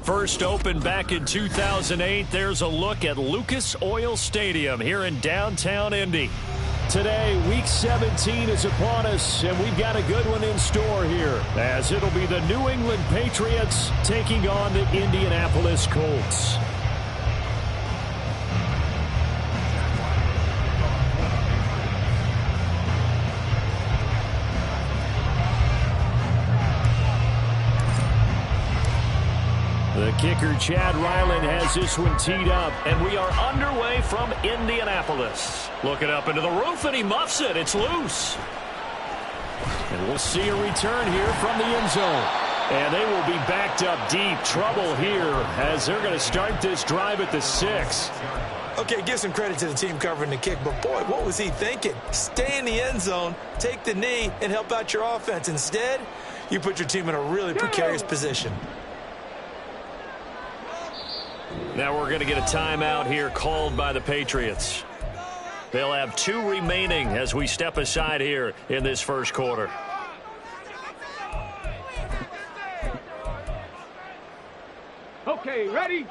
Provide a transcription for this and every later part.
First opened back in 2008, there's a look at Lucas Oil Stadium here in downtown Indy. Today, Week 17 is upon us, and we've got a good one in store here, as it'll be the New England Patriots taking on the Indianapolis Colts. The kicker, Chad Ryland, has this one teed up, and we are underway from Indianapolis. Looking up into the roof, and he muffs it. It's loose. And we'll see a return here from the end zone. And they will be backed up deep. Trouble here as they're going to start this drive at the 6. Okay, give some credit to the team covering the kick, but boy, what was he thinking? Stay in the end zone, take the knee, and help out your offense. Instead, you put your team in a really precarious position. Now we're going to get a timeout here called by the Patriots. They'll have 2 remaining as we step aside here in this first quarter. Okay, ready?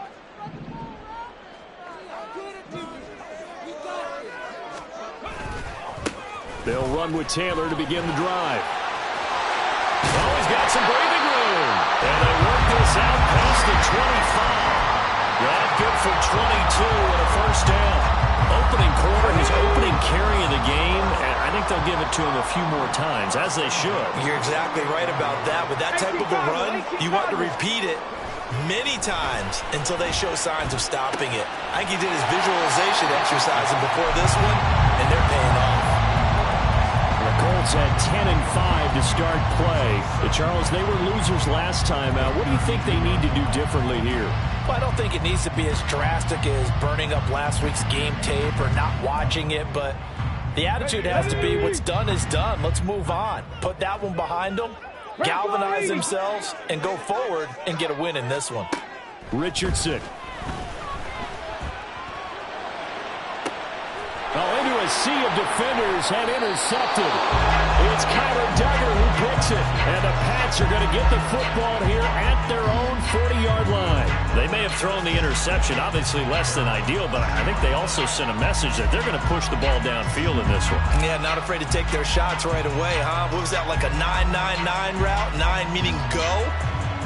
They'll run with Taylor to begin the drive. Oh, he's got some breathing room. And they work this out past the 25. That good for 22 and a first down. Opening quarter, his opening carry of the game, and I think they'll give it to him a few more times, as they should. You're exactly right about that. With that type of a run, you want to repeat it many times until they show signs of stopping it. I think he did his visualization exercising before this one, and they're paying off. The Colts had 10 and 5 to start play. But Charles, they were losers last time out. What do you think they need to do differently here? Well, I don't think it needs to be as drastic as burning up last week's game tape or not watching it, but the attitude has to be what's done is done. Let's move on. Put that one behind them, galvanize themselves, and go forward and get a win in this one. Richardson. Oh, into a sea of defenders and intercepted. It's Kyler Duggar who picks it. And the Pats are going to get the football here at their own 40-yard line. They may have thrown the interception, obviously less than ideal, but I think they also sent a message that they're going to push the ball downfield in this one. Yeah, not afraid to take their shots right away, huh? What was that, like a 9-9-9 route? 9 meaning go?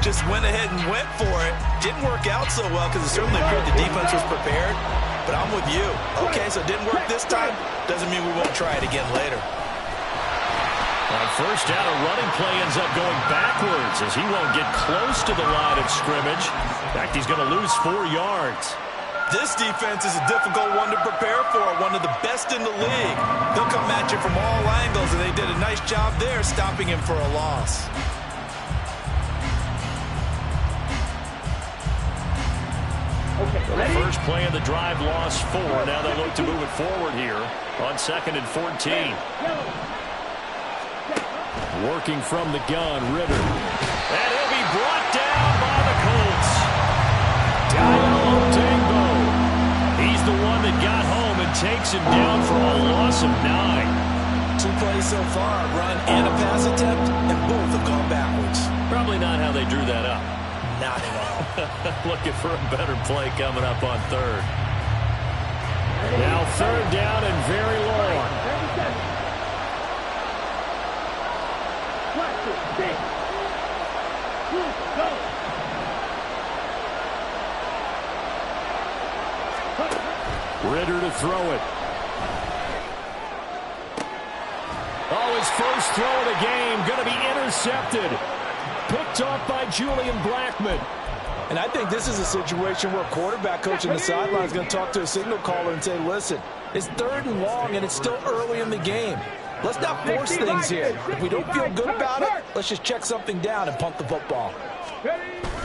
Just went ahead and went for it. Didn't work out so well because it certainly appeared the defense was prepared. But I'm with you. Okay, so it didn't work this time. Doesn't mean we won't try it again later. On first down, a running play ends up going backwards as he won't get close to the line of scrimmage. In fact, he's going to lose 4 yards. This defense is a difficult one to prepare for, one of the best in the league. They'll come at you from all angles, and they did a nice job there stopping him for a loss. The first play of the drive lost 4. Now they look to move it forward here on 2nd and 14. Working from the gun, Ritter. And he'll be brought down by the Colts. Diallo Dingbo. He's the one that got home and takes him down for a loss of 9. 2 plays so far, run and a pass attempt, and both have gone backwards. Probably not how they drew that up. Not at all. Looking for a better play coming up on 3rd. Now 3rd down and very long. Ritter to throw it. Oh, his first throw of the game going to be intercepted. Picked off by Julian Blackmon. And I think this is a situation where a quarterback coach on the sideline is going to talk to a signal caller and say, listen, it's 3rd and long and it's still early in the game. Let's not force things here. If we don't feel good about it, let's just check something down and punt the football.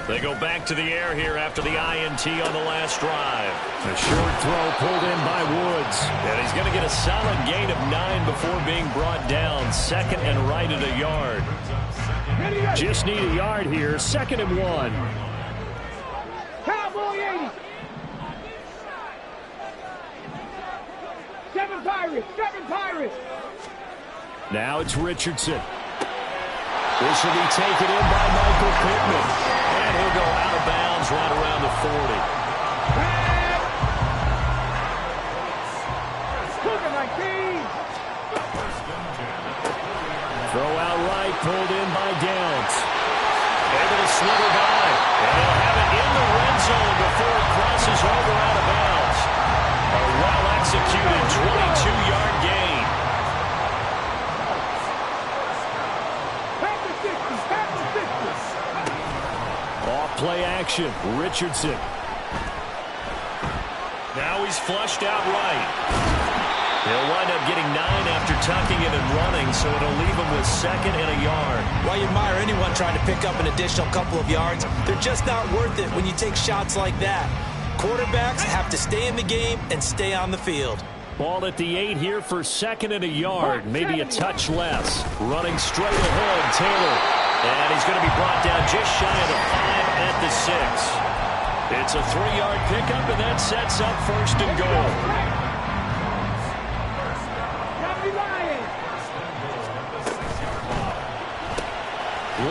They go back to the air here after the INT on the last drive. A short throw pulled in by Woods. And he's going to get a solid gain of 9 before being brought down. 2nd and right at a yard. Just need a yard here. 2nd and 1. Cowboy 80. 7 Pirates. 7 Pirates. Now it's Richardson. This will be taken in by Michael Pittman. And he'll go out of bounds. Off play action. Richardson. Now he's flushed out right. He'll wind up getting 9 after tucking it and running, so it'll leave him with 2nd and a yard. Well, you admire anyone trying to pick up an additional couple of yards. They're just not worth it when you take shots like that. Quarterbacks have to stay in the game and stay on the field. Ball at the 8 here for 2nd and a yard, maybe a touch less. Running straight ahead, Taylor. And he's going to be brought down just shy of the 5 at the 6. It's a 3-yard pickup, and that sets up 1st and goal.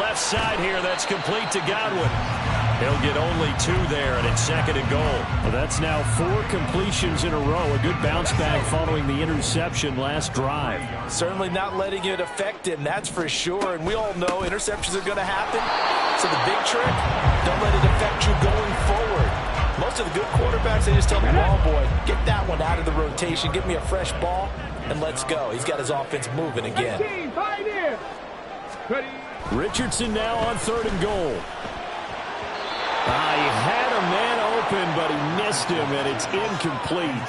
Left side here, that's complete to Godwin. He'll get only 2 there, and it's 2nd and goal. Well, that's now 4 completions in a row. A good bounce back following the interception last drive. Certainly not letting it affect him, that's for sure. And we all know interceptions are going to happen. So the big trick, don't let it affect you going forward. Most of the good quarterbacks, they just tell the ball boy, get that one out of the rotation, give me a fresh ball, and let's go. He's got his offense moving again. Richardson now on 3rd and goal. He had a man open, but he missed him, and it's incomplete.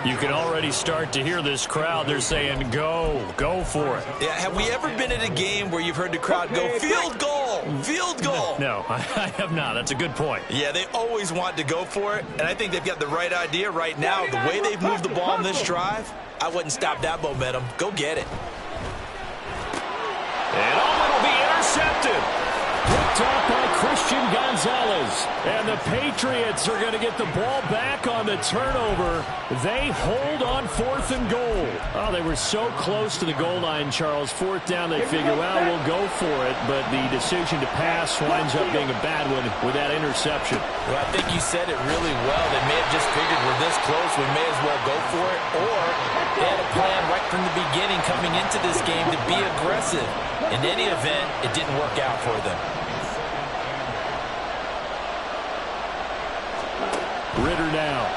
You can already start to hear this crowd. They're saying, go for it. Yeah, have we ever been at a game where you've heard the crowd go, field goal, field goal? No, I have not. That's a good point. Yeah, they always want to go for it, and I think they've got the right idea right now. The way they've moved the ball on this drive, I wouldn't stop that momentum. Go get it. And it'll be intercepted. Picked off by Christian Gonzalez. And the Patriots are going to get the ball back on the turnover. They hold on 4th and goal. Oh, they were so close to the goal line, Charles. 4th down, they figure, well, we'll go for it. But the decision to pass winds up being a bad one with that interception. Well, I think you said it really well. They may have just figured we're this close, we may as well go for it. Or they had a plan right from the beginning coming into this game to be aggressive. In any event, it didn't work out for them. Ritter now.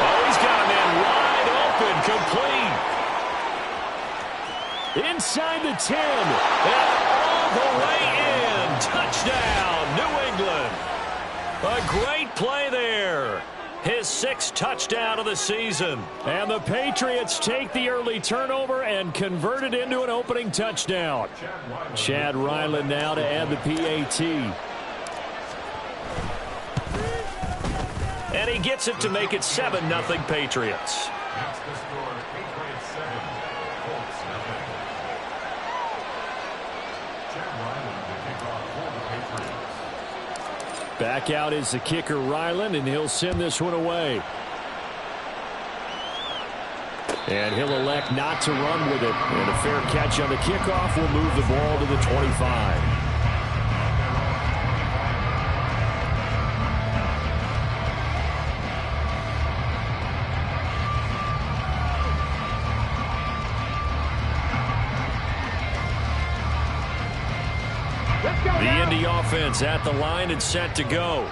Oh, he's got a man wide open, complete. Inside the 10. And all the way in. Touchdown, New England. A great play there. His 6th touchdown of the season. And the Patriots take the early turnover and convert it into an opening touchdown. Chad Ryland now to add the PAT. And he gets it to make it 7-0 Patriots. Back out is the kicker, Ryland, and he'll send this one away. And he'll elect not to run with it. And a fair catch on the kickoff will move the ball to the 25. The Indy offense at the line and set to go.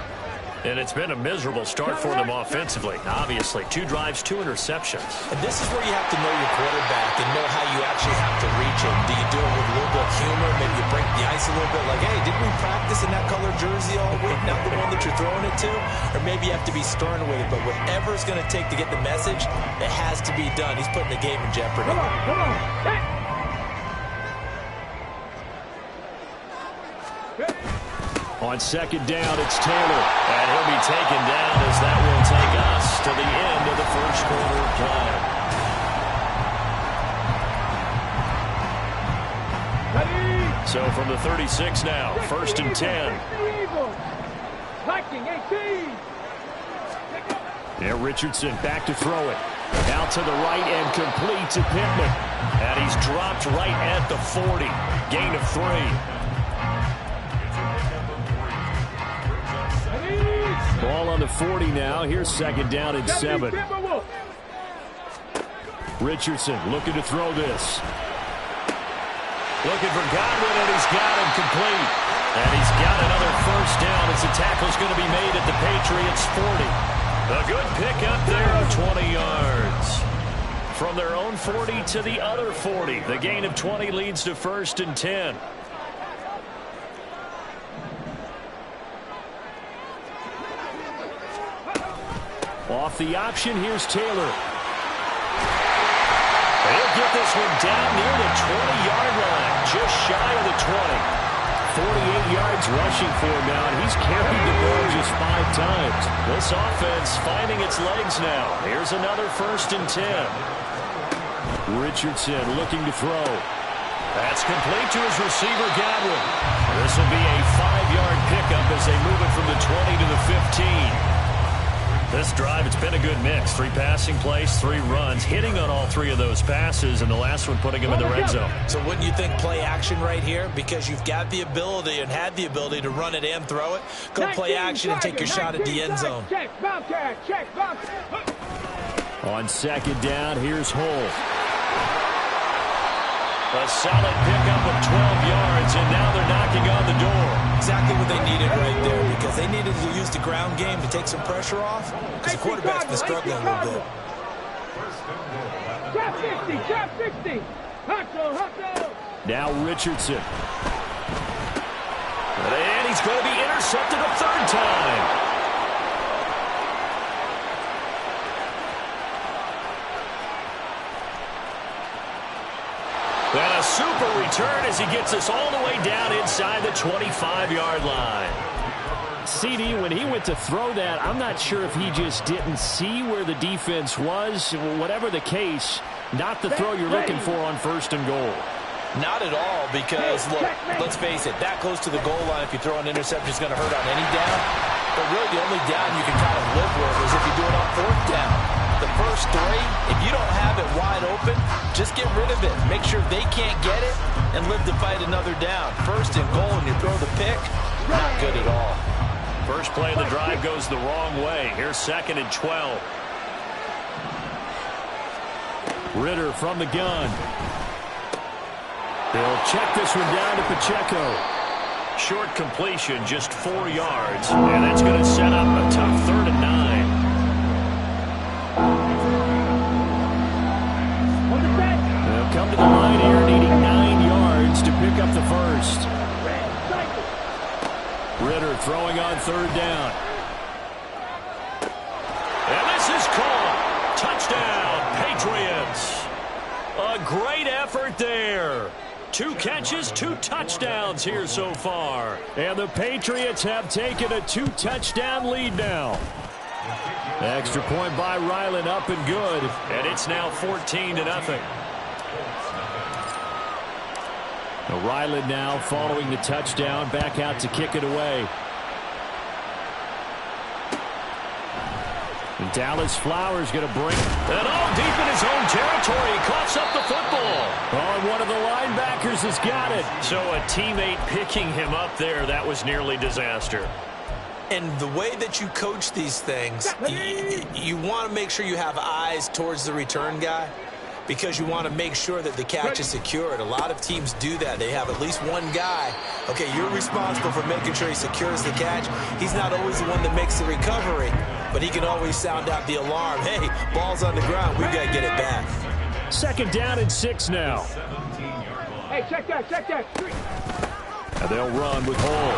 And it's been a miserable start for them offensively. Obviously, 2 drives, 2 interceptions. And this is where you have to know your quarterback and know how you actually have to reach him. Do you do it with a little bit of humor? Maybe you break the ice a little bit like, hey, didn't we practice in that color jersey all week? Not the one that you're throwing it to? Or maybe you have to be stern with it. But whatever it's going to take to get the message, it has to be done. He's putting the game in jeopardy. Come on. Hey. On 2nd down, it's Taylor. And he'll be taken down as that will take us to the end of the 1st quarter of play. So from the 36 now, 1st and 10. Yeah, Richardson back to throw it. Out to the right and complete to Pittman. And he's dropped right at the 40. Gain of 3. Ball on the 40 now. Here's 2nd down and 7. Richardson looking to throw this. Looking for Godwin, and he's got him complete. And he's got another 1st down as the tackle's going to be made at the Patriots' 40. A good pickup there of 20 yards. From their own 40 to the other 40. The gain of 20 leads to 1st and 10. Off the option, here's Taylor. They'll get this one down near the 20-yard line, just shy of the 20. 48 yards rushing for him now, and he's carried the ball just 5 times. This offense finding its legs now. Here's another 1st and 10. Richardson looking to throw. That's complete to his receiver, Godwin. This will be a 5-yard pickup as they move it from the 20 to the 15. This drive, it's been a good mix. 3 passing plays, 3 runs, hitting on all 3 of those passes, and the last one putting him in the red zone. So wouldn't you think play action right here? Because you've got the ability and had the ability to run it and throw it. Go play action and take your shot at the end zone. On 2nd down, here's Hull. A solid pickup of 12 yards, and now they're knocking on the door. Exactly what they needed right there, because they needed to use the ground game to take some pressure off, because the quarterback's been struggling a little bit. Trap 60. Hustle. Now Richardson. And he's going to be intercepted a 3rd time. And a super return as he gets us all the way down inside the 25-yard line. CD, when he went to throw that, I'm not sure if he just didn't see where the defense was. Whatever the case, not the throw you're looking for on 1st and goal. Not at all, because, look, let's face it, that close to the goal line, if you throw an interception, is going to hurt on any down. But really, the only down you can kind of live with is if you do it on 4th down. The first 3, if you don't have it wide open, just get rid of it. Make sure they can't get it and live to fight another down. 1st and goal, and you throw the pick, not good at all. First play of the drive goes the wrong way. Here's 2nd and 12. Ritter from the gun. They'll check this one down to Pacheco. Short completion, just 4 yards, and that's going to set up a tough 3rd and 9. They'll come to the line here, needing 9 yards to pick up the 1st. Ritter throwing on 3rd down. And this is caught. Touchdown, Patriots. A great effort there. 2 catches, 2 touchdowns here so far. And the Patriots have taken a 2-touchdown lead now. Extra point by Ryland, up and good. And it's now 14-0. Ryland now following the touchdown, back out to kick it away. And Dallas Flowers going to bring it all deep in his own territory. He coughs up the football. Oh, and one of the linebackers has got it. So a teammate picking him up there, that was nearly disaster. And the way that you coach these things, you want to make sure you have eyes towards the return guy, because you want to make sure that the catch is secured. A lot of teams do that. They have at least one guy. Okay, you're responsible for making sure he secures the catch. He's not always the one that makes the recovery, but he can always sound out the alarm. Hey, ball's on the ground. We've got to get it back. 2nd down and 6 now. Hey, check that. And they'll run with Hull.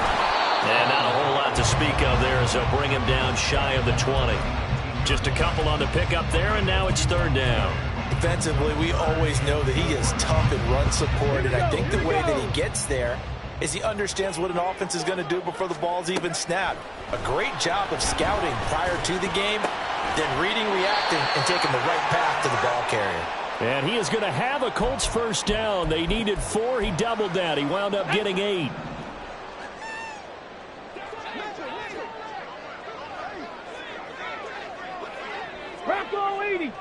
And not a whole lot to speak of there as they'll bring him down shy of the 20. Just a couple on the pickup there, and now it's 3rd down. Defensively, we always know that he is tough in run support, and I think the way that he gets there is he understands what an offense is going to do before the ball's even snapped. A great job of scouting prior to the game, then reading, reacting, and taking the right path to the ball carrier. And he is going to have a Colts 1st down. They needed 4. He doubled that. He wound up getting 8. Bracco 80.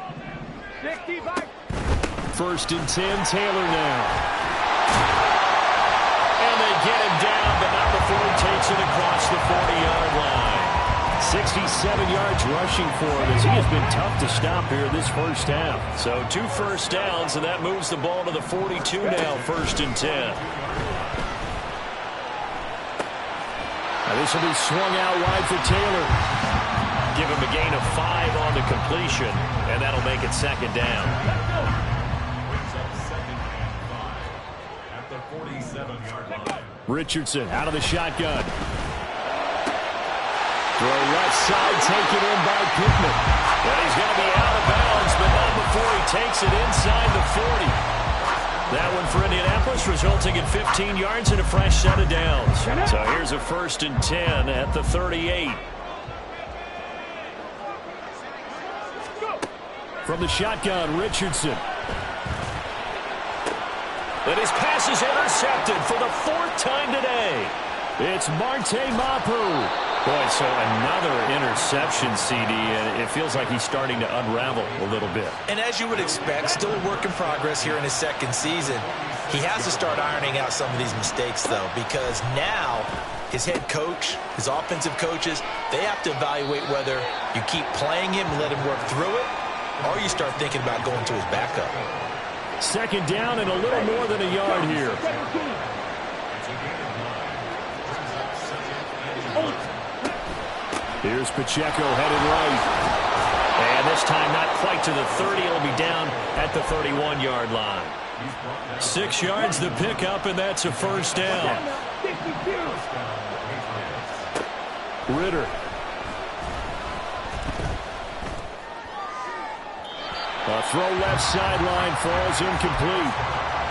65. 1st and 10, Taylor now. And they get him down, but not before he takes it across the 40-yard line. 67 yards rushing for him as he has been tough to stop here this 1st half. So 2 1st downs, and that moves the ball to the 42 now, 1st and 10. Now this will be swung out wide for Taylor. Give him a gain of 5 on the completion, and that'll make it 2nd down. Richardson out of the shotgun. Throw left side, taken in by Pittman. And he's going to be out of bounds, but not before he takes it inside the 40. That one for Indianapolis, resulting in 15 yards and a fresh set of downs. So here's a 1st and 10 at the 38. From the shotgun, Richardson. And his pass is intercepted for the 4th time today. It's Marte Mapu. Boy, so another interception, CD, and it feels like he's starting to unravel a little bit. And as you would expect, still a work in progress here in his 2nd season. He has to start ironing out some of these mistakes, though, because now his head coach, his offensive coaches, they have to evaluate whether you keep playing him and let him work through it, or you start thinking about going to his backup. 2nd down and a little more than a yard here. Here's Pacheco headed right. And this time not quite to the 30. It'll be down at the 31-yard line. 6 yards the pickup, and that's a 1st down. Ritter. A throw left sideline falls incomplete.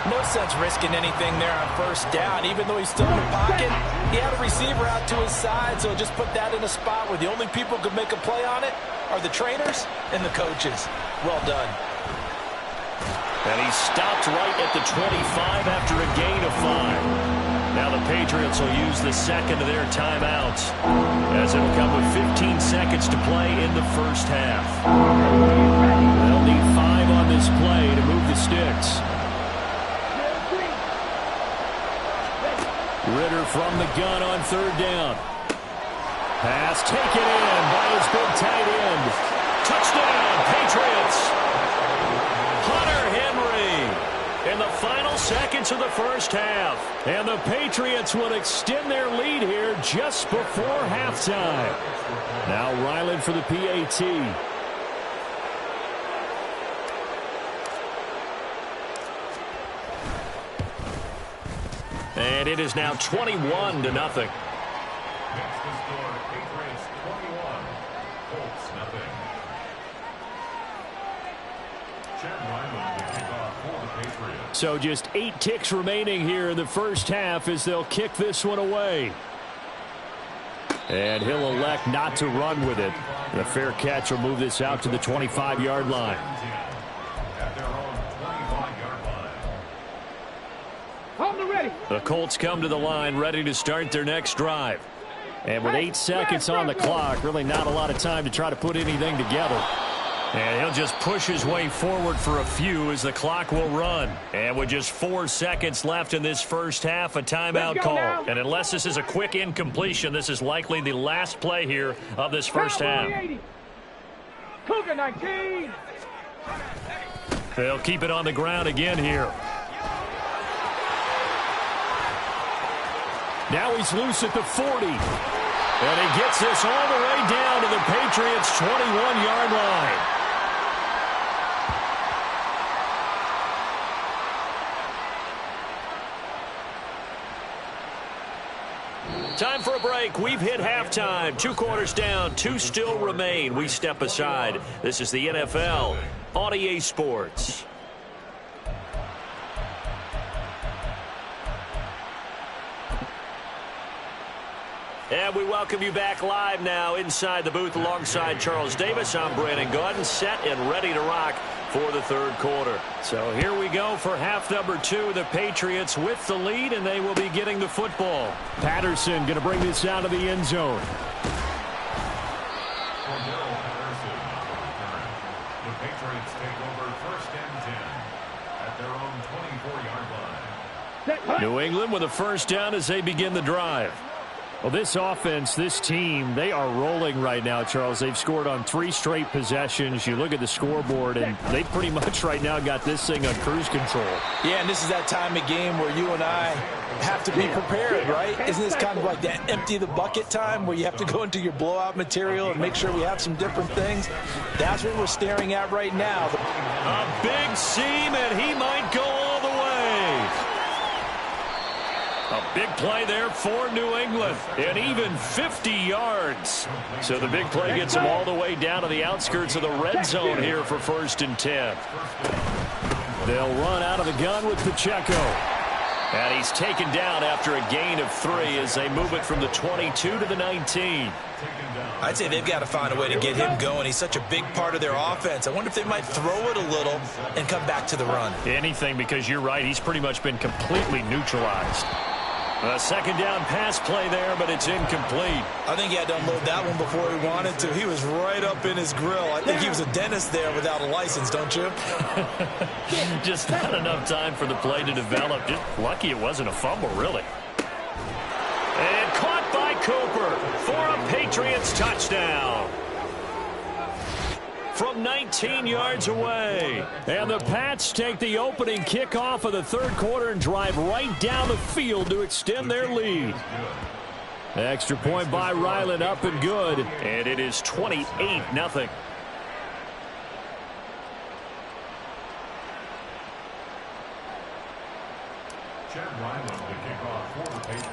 No sense risking anything there on 1st down. Even though he's still in the pocket, he had a receiver out to his side, so just put that in a spot where the only people who could make a play on it are the trainers and the coaches. Well done. And he stopped right at the 25 after a gain of 5. Now the Patriots will use the 2nd of their timeouts, as it'll come with 15 seconds to play in the 1st half. They'll need 5 on this play to move the sticks. Ritter from the gun on 3rd down. Pass taken in by his big tight end. Touchdown, Patriots. Hunter Henry in the final seconds of the 1st half. And the Patriots will extend their lead here just before halftime. Now Ryland for the PAT. And it is now 21-0. Next to score, Patriots 21, Colts nothing. Chad Ryland will kick off for the Patriots. So just 8 ticks remaining here in the 1st half as they'll kick this one away. And he'll elect not to run with it. The fair catch will move this out to the 25-yard line. At their own 25-yard line. Hold the ready. The Colts come to the line ready to start their next drive. And with 8 seconds on the clock, really not a lot of time to try to put anything together. And he'll just push his way forward for a few as the clock will run. And with just 4 seconds left in this 1st half, a timeout call. And unless this is a quick incompletion, this is likely the last play here of this 1st half. Cougar 19. They'll keep it on the ground again here. Now he's loose at the 40. And he gets this all the way down to the Patriots' 21-yard line. Time for a break. We've hit halftime. 2 quarters down. 2 still remain. We step aside. This is the NFL on EA Sports. And we welcome you back live now inside the booth alongside Charles Davis. I'm Brandon Gaudin, set and ready to rock for the 3rd quarter. So here we go for half number 2. The Patriots with the lead, and they will be getting the football. Patterson going to bring this out of the end zone. The Patriots take over 1st and 10 at their own 24-yard line. New England with a 1st down as they begin the drive. Well, this offense, this team, they are rolling right now, Charles. They've scored on 3 straight possessions. You look at the scoreboard, and they pretty much right now got this thing on cruise control. Yeah, and this is that time of game where you and I have to be prepared, right? Isn't this kind of like that empty the bucket time where you have to go into your blowout material and make sure we have some different things? That's what we're staring at right now. A big seam, and he might go all the way. A big play there for New England, and even 50 yards. So the big play gets them all the way down to the outskirts of the red zone here for 1st and 10. They'll run out of the gun with Pacheco. And he's taken down after a gain of 3 as they move it from the 22 to the 19. I'd say they've got to find a way to get him going. He's such a big part of their offense. I wonder if they might throw it a little and come back to the run. Anything, because you're right. He's pretty much been completely neutralized. A second down pass play there, but it's incomplete. I think he had to unload that one before he wanted to. He was right up in his grill. I think he was a dentist there without a license, don't you? Just not enough time for the play to develop. Just lucky it wasn't a fumble, really. And caught by Cooper for a Patriots touchdown. From 19 yards away. And the Pats take the opening kickoff of the 3rd quarter and drive right down the field to extend their lead. Extra point by Ryland, up and good. And it is 28-0.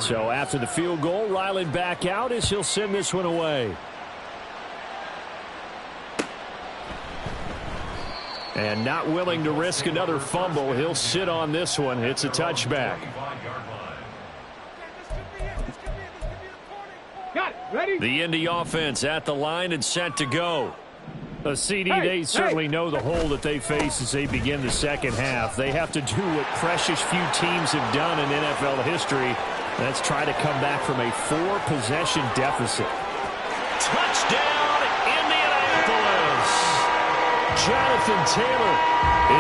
So after the field goal, Ryland back out as he'll send this one away. And not willing to risk another fumble, he'll sit on this one. It's a touchback. The Indy offense at the line and set to go. A CD, they certainly know the hole that they face as they begin the second half. They have to do what precious few teams have done in NFL history. That's try to come back from a 4-possession deficit. Touchdown, Indianapolis! Jonathan Taylor,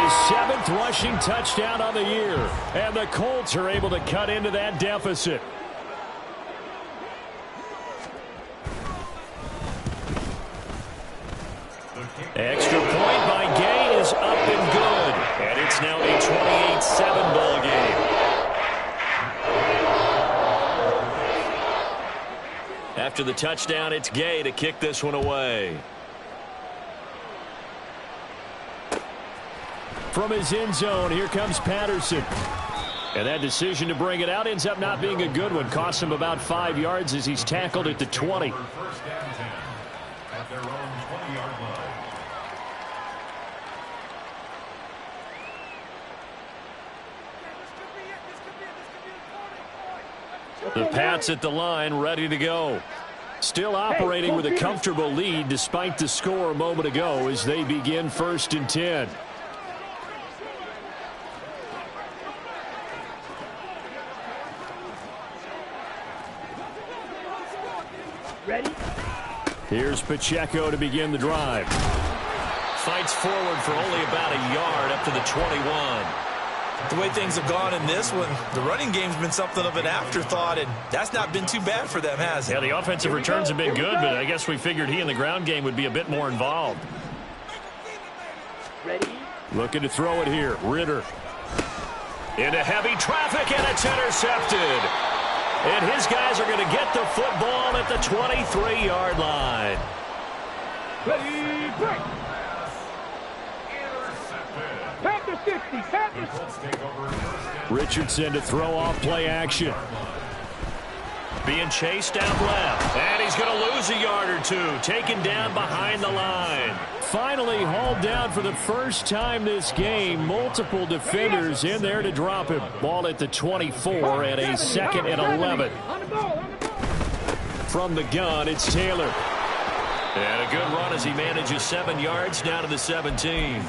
his 7th rushing touchdown on the year. And the Colts are able to cut into that deficit. Extra point by Gay is up and good. And it's now a 28-7 ball game. After the touchdown, it's Gay to kick this one away. From his end zone, here comes Patterson. And that decision to bring it out ends up not being a good one. Costs him about 5 yards as he's tackled at the 20. The Pats at the line, ready to go. Still operating with a comfortable lead despite the score a moment ago as they begin 1st and 10. Ready? Here's Pacheco to begin the drive. Fights forward for only about a yard up to the 21. The way things have gone in this one, the running game's been something of an afterthought, and that's not been too bad for them, has it? Yeah, the offensive returns have been good, but I guess we figured he in the ground game would be a bit more involved. Ready? Looking to throw it here. Ritter. Into heavy traffic, and it's intercepted. And his guys are going to get the football at the 23-yard line. Ready, break! Panther 60, Panther. Richardson to throw off play action. Being chased out left. And he's going to lose a yard or two. Taken down behind the line. Finally hauled down for the first time this game. Multiple defenders in there to drop him. Ball at the 24 and a 2nd and 11. From the gun, it's Taylor. And a good run as he manages 7 yards down to the 17.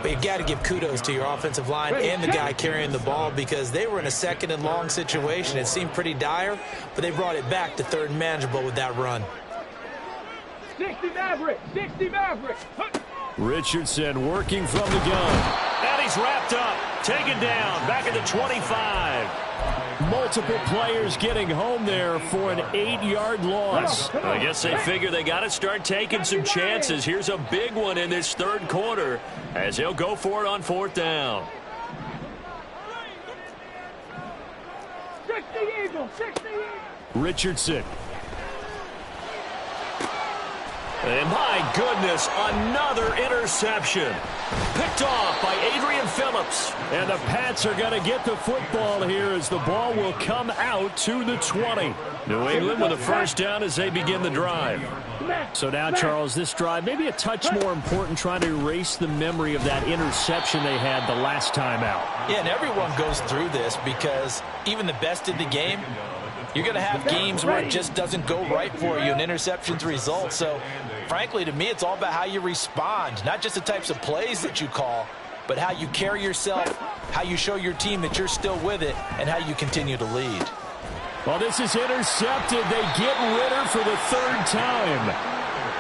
But you've got to give kudos to your offensive line and the guy carrying the ball because they were in a 2nd and long situation. It seemed pretty dire, but they brought it back to 3rd and manageable with that run. 60 Maverick, 60 Maverick. Richardson working from the gun. And he's wrapped up, taken down, back at the 25. Multiple players getting home there for an 8-yard loss. I guess they figure they got to start taking some chances. Here's a big one in this 3rd quarter as they'll go for it on 4th down. 60 Eagles, 60 Eagles. Richardson. And my goodness, another interception. Picked off by Adrian Phillips. And the Pats are going to get the football here as the ball will come out to the 20. New England with a first down as they begin the drive. So now, Charles, this drive maybe a touch more important, trying to erase the memory of that interception they had the last time out. Yeah, and everyone goes through this because even the best in the game, you're going to have games where it just doesn't go right for you and interceptions result. So, frankly, to me, it's all about how you respond, not just the types of plays that you call, but how you carry yourself, how you show your team that you're still with it, and how you continue to lead. Well, this is intercepted. They get Ritter for the third time.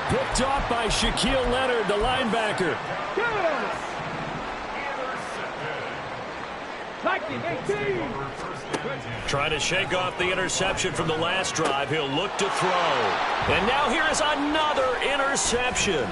Picked off by Shaquille Leonard, the linebacker. Trying to shake off the interception from the last drive. He'll look to throw. And now here is another interception.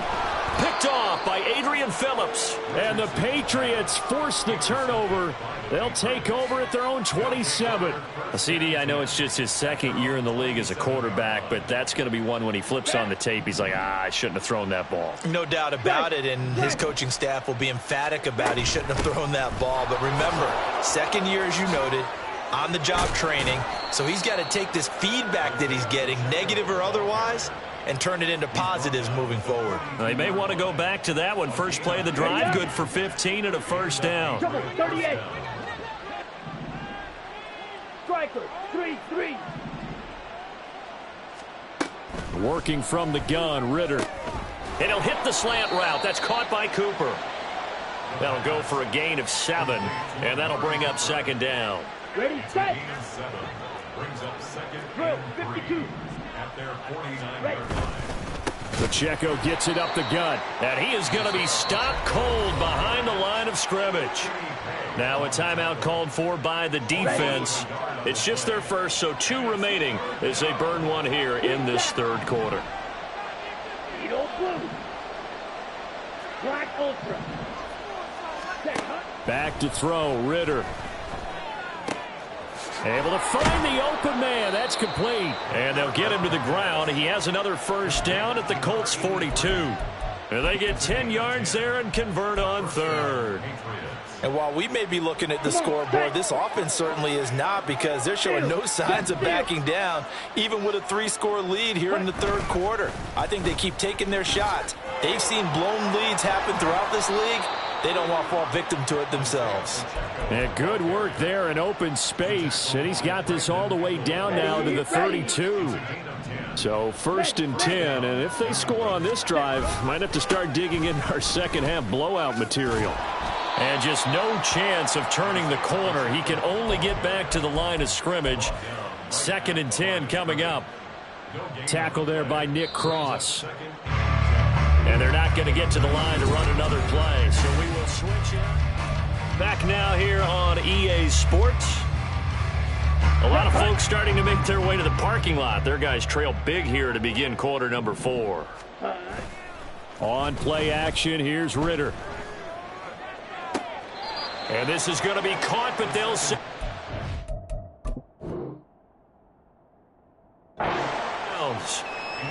Picked off by Adrian Phillips. And the Patriots force the turnover. They'll take over at their own 27. CD, I know it's just his second year in the league as a quarterback, but that's going to be one when he flips on the tape. He's like, I shouldn't have thrown that ball. No doubt about it, and his coaching staff will be emphatic about he shouldn't have thrown that ball. But remember, second year, as you noted, on-the-job training, so he's got to take this feedback that he's getting, negative or otherwise, and turn it into positives moving forward. They may want to go back to that one. First play of the drive, good for 15 and a first down. 38. Striker, 3-3. Working from the gun, Ritter. And he'll hit the slant route. That's caught by Cooper. That'll go for a gain of 7, and that'll bring up second down. Ready, set. Brings up second Drill, and 52. at their 49-yard line. Pacheco gets it up the gut. And he is going to be stopped cold behind the line of scrimmage. Now a timeout called for by the defense. It's just their first, so 2 remaining as they burn one here in this third quarter. Edo blue. Black ultra. Back to throw, Ritter. Able to find the open man. That's complete. And they'll get him to the ground. He has another first down at the Colts 42. And they get 10 yards there and convert on third. And while we may be looking at the scoreboard, this offense certainly is not, because they're showing no signs of backing down, even with a 3-score lead here in the third quarter. I think they keep taking their shots. They've seen blown leads happen throughout this league. They don't want to fall victim to it themselves. And good work there in open space. And he's got this all the way down now to the 32. So first and 10. And if they score on this drive, might have to start digging in our second half blowout material. And just no chance of turning the corner. He can only get back to the line of scrimmage. Second and 10 coming up. Tackle there by Nick Cross. And they're not going to get to the line to run another play. So we will switch in. Back now here on EA Sports. A lot of folks starting to make their way to the parking lot. Their guys trail big here to begin quarter number 4. On play action, here's Ritter. And this is going to be caught, but they'll say.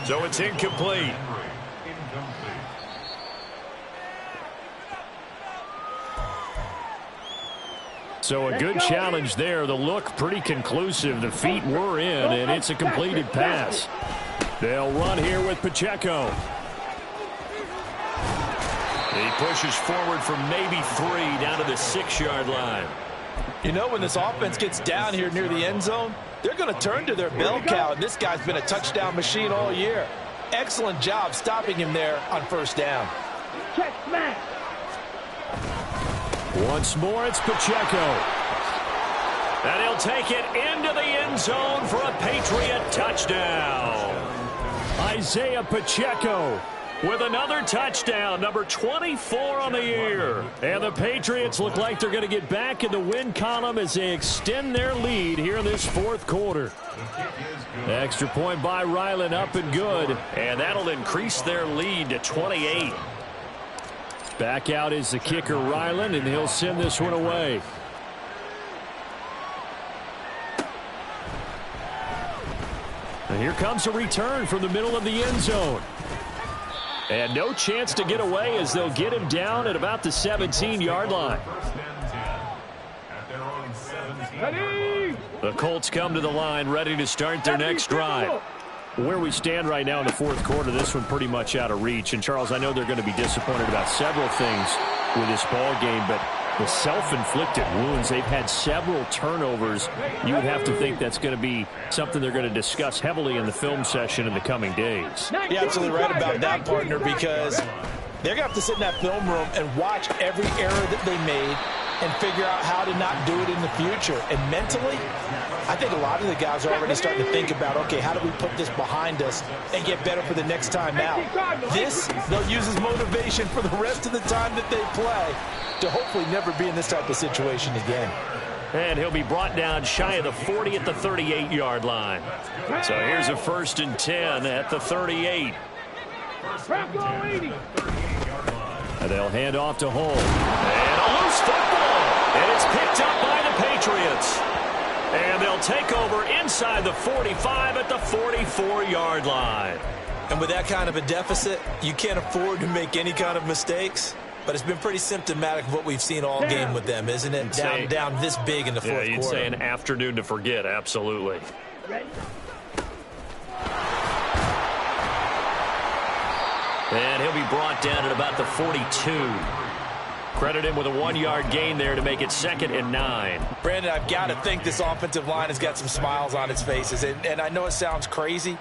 So it's incomplete. So a good challenge there. The look pretty conclusive. The feet were in, and it's a completed pass. They'll run here with Pacheco. He pushes forward for maybe 3 down to the 6-yard line. You know, when this offense gets down here near the end zone, they're going to turn to their bell cow, and this guy's been a touchdown machine all year. Excellent job stopping him there on first down. Check smash. Once more, it's Pacheco. And he'll take it into the end zone for a Patriot touchdown. Isaiah Pacheco with another touchdown, number 24 on the year. And the Patriots look like they're going to get back in the win column as they extend their lead here in this fourth quarter. Extra point by Ryland, up and good. And that'll increase their lead to 28. Back out is the kicker, Ryland, and he'll send this one away. And here comes a return from the middle of the end zone. And no chance to get away as they'll get him down at about the 17-yard line. The Colts come to the line ready to start their next drive. Where we stand right now in the fourth quarter, this one pretty much out of reach. And, Charles, I know they're going to be disappointed about several things with this ball game, but the self-inflicted wounds, they've had several turnovers. You would have to think that's going to be something they're going to discuss heavily in the film session in the coming days. You're absolutely right about that, partner, because they're going to have to sit in that film room and watch every error that they made and figure out how to not do it in the future. And mentally, I think a lot of the guys are already starting to think about, okay, how do we put this behind us and get better for the next time out? This, they'll use as motivation for the rest of the time that they play to hopefully never be in this type of situation again. And he'll be brought down shy of the 40 at the 38-yard line. So here's a 1st and 10 at the 38. And they'll hand off to Hull. And a loose football. And it's picked up by the Patriots. And they'll take over inside the 45 at the 44-yard line. And with that kind of a deficit, you can't afford to make any kind of mistakes. But it's been pretty symptomatic of what we've seen all game with them, isn't it? Down this big in the fourth quarter. You'd say an afternoon to forget, absolutely. And he'll be brought down at about the 42. Credit him with a 1-yard gain there to make it 2nd and 9. Brandon, I've got to think this offensive line has got some smiles on its faces. And I know it sounds crazy,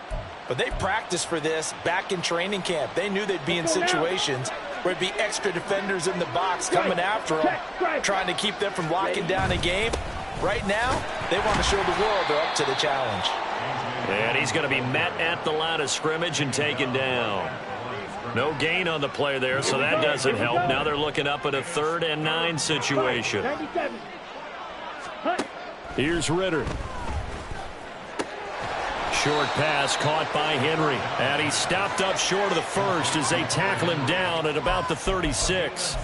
but they practiced for this back in training camp. They knew they'd be in situations where it'd be extra defenders in the box coming after them, trying to keep them from locking down a game. Right now, they want to show the world they're up to the challenge. And he's going to be met at the line of scrimmage and taken down. No gain on the play there, so that doesn't help. Now they're looking up at a 3rd and 9 situation. Here's Ritter. Short pass caught by Henry. And he stopped up short of the first as they tackle him down at about the 36.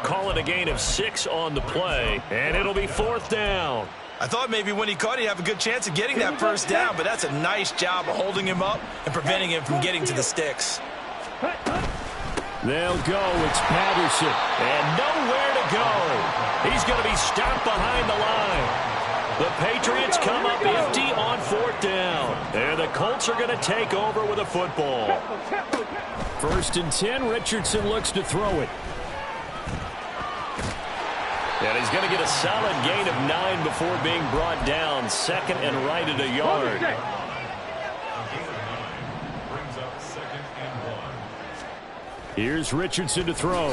Call it a gain of 6 on the play, and it'll be 4th down. I thought maybe when he caught it, he'd have a good chance of getting that first down, but that's a nice job of holding him up and preventing him from getting to the sticks. They'll go. It's Patterson. And nowhere to go. He's going to be stopped behind the line. The Patriots come up empty on 4th down. And the Colts are going to take over with a football. 1st and 10. Richardson looks to throw it. And he's going to get a solid gain of 9 before being brought down. 2nd and right at a yard. Here's Richardson to throw.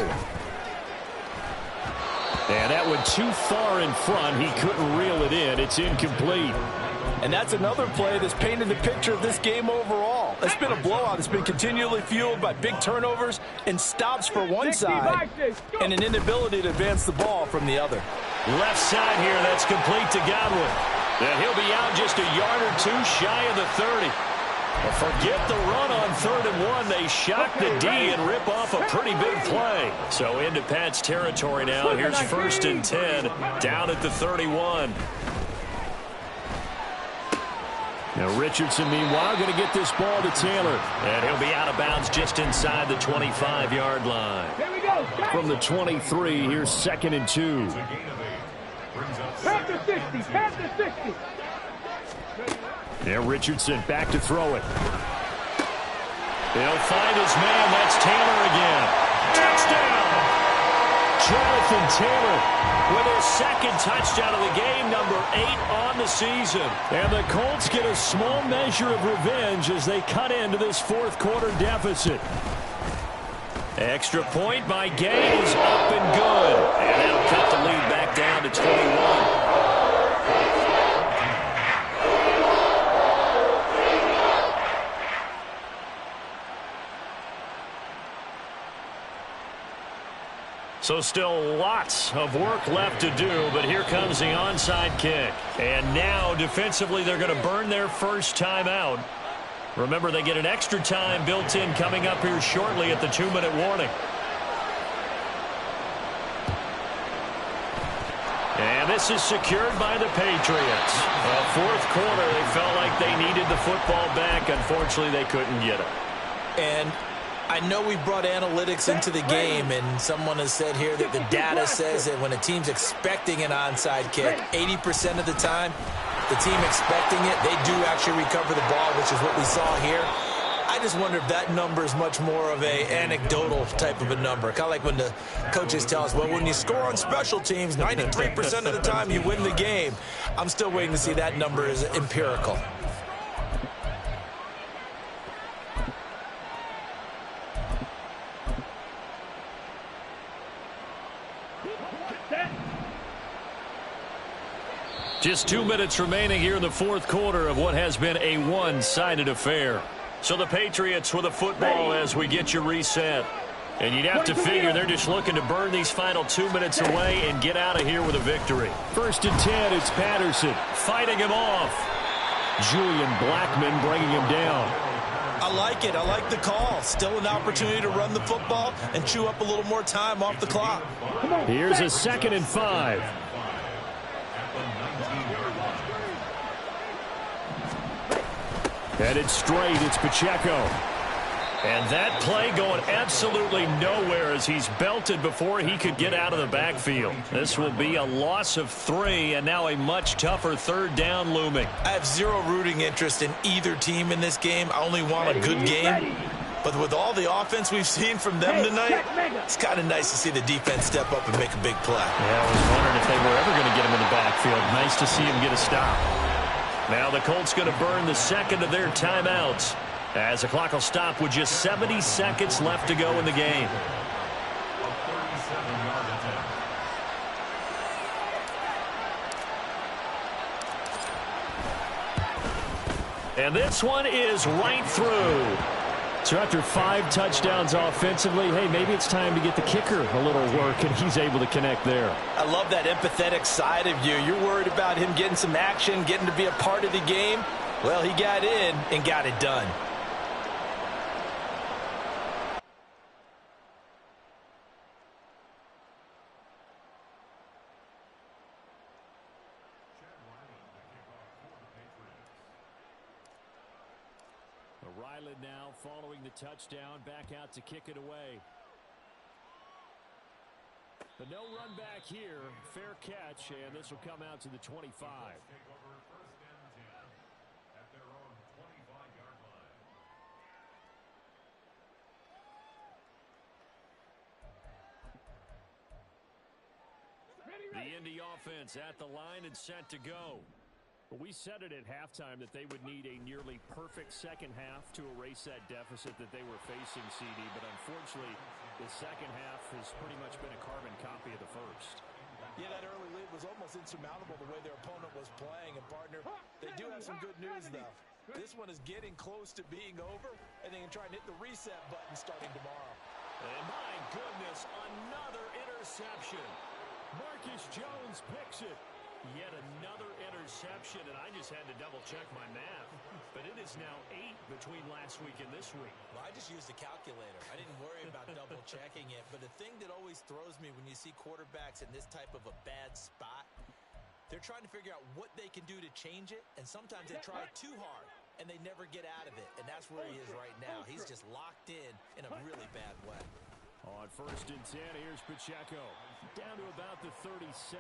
And that went too far in front. He couldn't reel it in. It's incomplete. And that's another play that's painted the picture of this game overall. It's been a blowout. It's been continually fueled by big turnovers and stops for one side and an inability to advance the ball from the other. Left side here, that's complete to Godwin. And he'll be out just a yard or 2 shy of the 30. Well, forget the run on 3rd and 1. They shock the D and rip off a pretty big play. So into Pat's territory now. Here's 1st and 10 down at the 31. Now Richardson, meanwhile, going to get this ball to Taylor. And he'll be out of bounds just inside the 25-yard line. From the 23, here's 2nd and 2. Pass the 60. Pass the 60. Now Richardson back to throw it. They'll find his man. That's Taylor again. Touchdown! Jonathan Taylor with his 2nd touchdown of the game, number 8 on the season. And the Colts get a small measure of revenge as they cut into this 4th quarter deficit. Extra point by Gay is up and good. And that'll cut the lead back down to 21. So still lots of work left to do, but here comes the onside kick. And now defensively they're going to burn their first time out. Remember, they get an extra time built in coming up here shortly at the 2-minute warning. And this is secured by the Patriots. Well, 4th quarter, they felt like they needed the football back. Unfortunately, they couldn't get it. And I know we brought analytics into the game, and someone has said here that the data says that when a team's expecting an onside kick, 80% of the time, the team expecting it, they do actually recover the ball, which is what we saw here. I just wonder if that number is much more of a anecdotal type of a number. Kind of like when the coaches tell us, well, when you score on special teams, 93% of the time you win the game. I'm still waiting to see that number is empirical. Just 2 minutes remaining here in the fourth quarter of what has been a one-sided affair. So the Patriots with the football as we get you reset. And you'd have to figure they're just looking to burn these final 2 minutes away and get out of here with a victory. 1st and 10, it's Patterson fighting him off. Julian Blackmon bringing him down. I like it. I like the call. Still an opportunity to run the football and chew up a little more time off the clock. Here's a 2nd and 5. Headed straight, it's Pacheco. And that play going absolutely nowhere as he's belted before he could get out of the backfield. This will be a loss of 3 and now a much tougher 3rd down looming. I have zero rooting interest in either team in this game. I only want a good game. But with all the offense we've seen from them tonight, it's kind of nice to see the defense step up and make a big play. Yeah, I was wondering if they were ever going to get him in the backfield. Nice to see him get a stop. Now the Colts going to burn the 2nd of their timeouts as the clock will stop with just 70 seconds left to go in the game. And this one is right through. So after 5 touchdowns offensively, hey, maybe it's time to get the kicker a little work, and he's able to connect there. I love that empathetic side of you. You're worried about him getting some action, getting to be a part of the game. Well, he got in and got it done. Ryland now following the touchdown, back out to kick it away. The no run back here, fair catch, and this will come out to the 25. The Indy offense at the line and set to go. We said it at halftime that they would need a nearly perfect second half to erase that deficit that they were facing, CD, but unfortunately, the second half has pretty much been a carbon copy of the first. Yeah, that early lead was almost insurmountable the way their opponent was playing. And, partner, they do have some good news, though. This one is getting close to being over, and they can try and hit the reset button starting tomorrow. And my goodness, another interception. Marcus Jones picks it. Yet another interception, and I just had to double-check my math. But it is now 8 between last week and this week. Well, I just used a calculator. I didn't worry about double-checking it. But the thing that always throws me when you see quarterbacks in this type of a bad spot, they're trying to figure out what they can do to change it, and sometimes they try too hard, and they never get out of it. And that's where he is right now. He's just locked in a really bad way. On 1st and 10, here's Pacheco. Down to about the 37.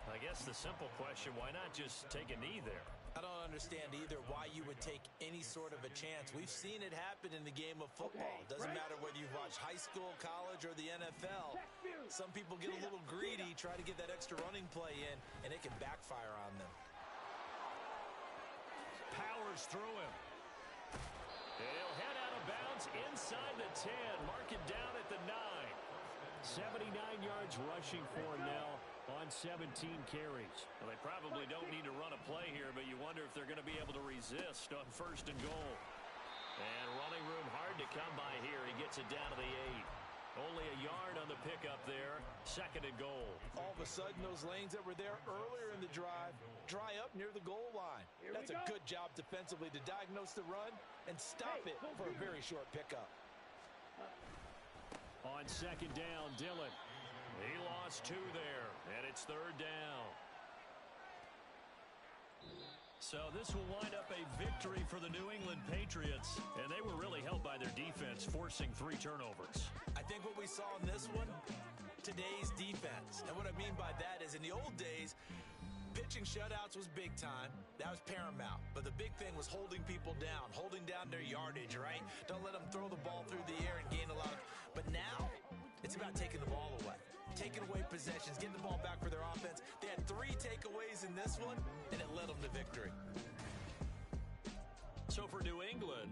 I guess the simple question, why not just take a knee there? I don't understand either why you would take any sort of a chance. We've seen it happen in the game of football. Doesn't matter whether you've watched high school, college, or the NFL. Some people get a little greedy, try to get that extra running play in, and it can backfire on them. Powers through him. He'll head out of bounds inside the 10. Mark it down at the 9. 79 yards rushing for him now on 17 carries. Well, they probably don't need to run a play here, but you wonder if they're going to be able to resist on 1st and goal. And running room hard to come by here. He gets it down to the 8. Only a yard on the pickup there. 2nd and goal. All of a sudden, those lanes that were there earlier in the drive dry up near the goal line. That's a good job defensively to diagnose the run and stop it for a very short pickup. On 2nd down, Dillon. He lost 2 there, and it's 3rd down. So this will wind up a victory for the New England Patriots, and they were really helped by their defense, forcing 3 turnovers. I think what we saw in this one, today's defense. And what I mean by that is in the old days, pitching shutouts was big time. That was paramount. But the big thing was holding people down, holding down their yardage, right? Don't let them throw the ball through the air and gain a lot of... But now, it's about taking the ball away. Taking away possessions, getting the ball back for their offense. They had 3 takeaways in this one, and it led them to victory. So for New England...